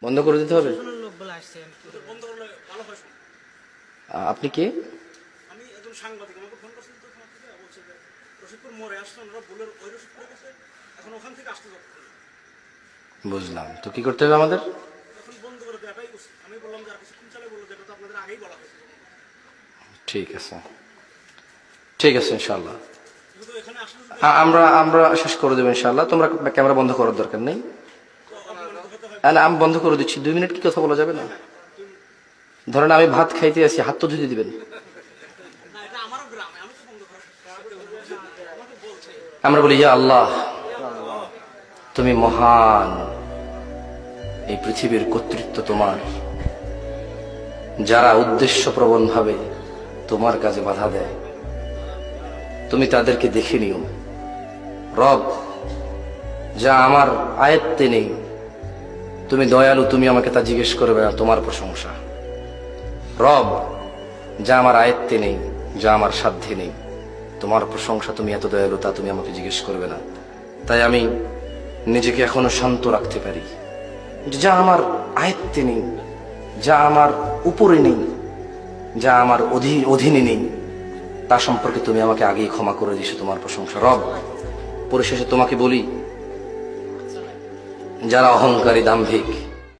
বন্ধ করে দিতে হবে। প্রশাসনের লোক বলে আসছে বন্ধ করলে ভালো হয় শুনুন। আপনি কে? আমি একজন সাংবাদিক, আমাকে ফোন করছেন তো ওখান থেকে, বলছে যে রশিদপুর মোড়ে আসছেন ওরা ভুলের ওই রশিদপুরে গেছে, এখন ওখান থেকে আসতে যাচ্ছে। বুঝলাম, তো কি করতে হবে আমাদের? এখন বন্ধ করে দেওয়াটাই উচিত। আমি বললাম যে আর কিছুক্ষণ চালে বললো যেটা তো আপনাদের আগেই বলা হয়েছে। ঠিক আছে, ঠিক আছে, ইনশাল্লাহ কিন্তু এখানে আসলে যদি আমরা আমরা শেষ করে দেবো ইনশাল্লাহ। তোমরা ক্যামেরা বন্ধ করার দরকার নেই। না, আমি বন্ধ করে দিচ্ছি। 2 মিনিট কি কথা বলা যাবে না? ধরেন আমি ভাত খাইতে আছি, হাত তো ধুতে দিবেন। না, এটা আমারও গ্রামে, আমি তো বন্ধ করার আমাকে বলছে। আমরা বলি, ইয়া আল্লাহ, তুমি মহান, এই পৃথিবীর কর্তৃত্ব তোমার। যারা উদ্দেশ্যপ্রবণ ভাবে তোমার কাজে বাধা দেয়, তুমি তাদেরকে দেখে নিও। রব, যা আমার আয়ত্তে নেই, তুমি দয়ালু, তুমি আমাকে তা জিজ্ঞেস করবে না, তোমার প্রশংসা। রব, যা আমার আয়ত্তে নেই, যা আমার সাধ্যে নেই, তোমার প্রশংসা, তুমি এত দয়ালু, তা তুমি আমাকে জিজ্ঞেস করবে না। তাই আমি নিজেকে এখনো শান্ত রাখতে পারি। যা আমার আয়ত্তে নেই, যা আমার উপরে নেই, যা আমার অধীনে নেই, তা সম্পর্কে তুমি আমাকে আগেই ক্ষমা করে দিয়েছো, তোমার প্রশংসা। রব, পরিশেষে তোমাকে বলি, যারা অহংকারী, দাম্ভিক,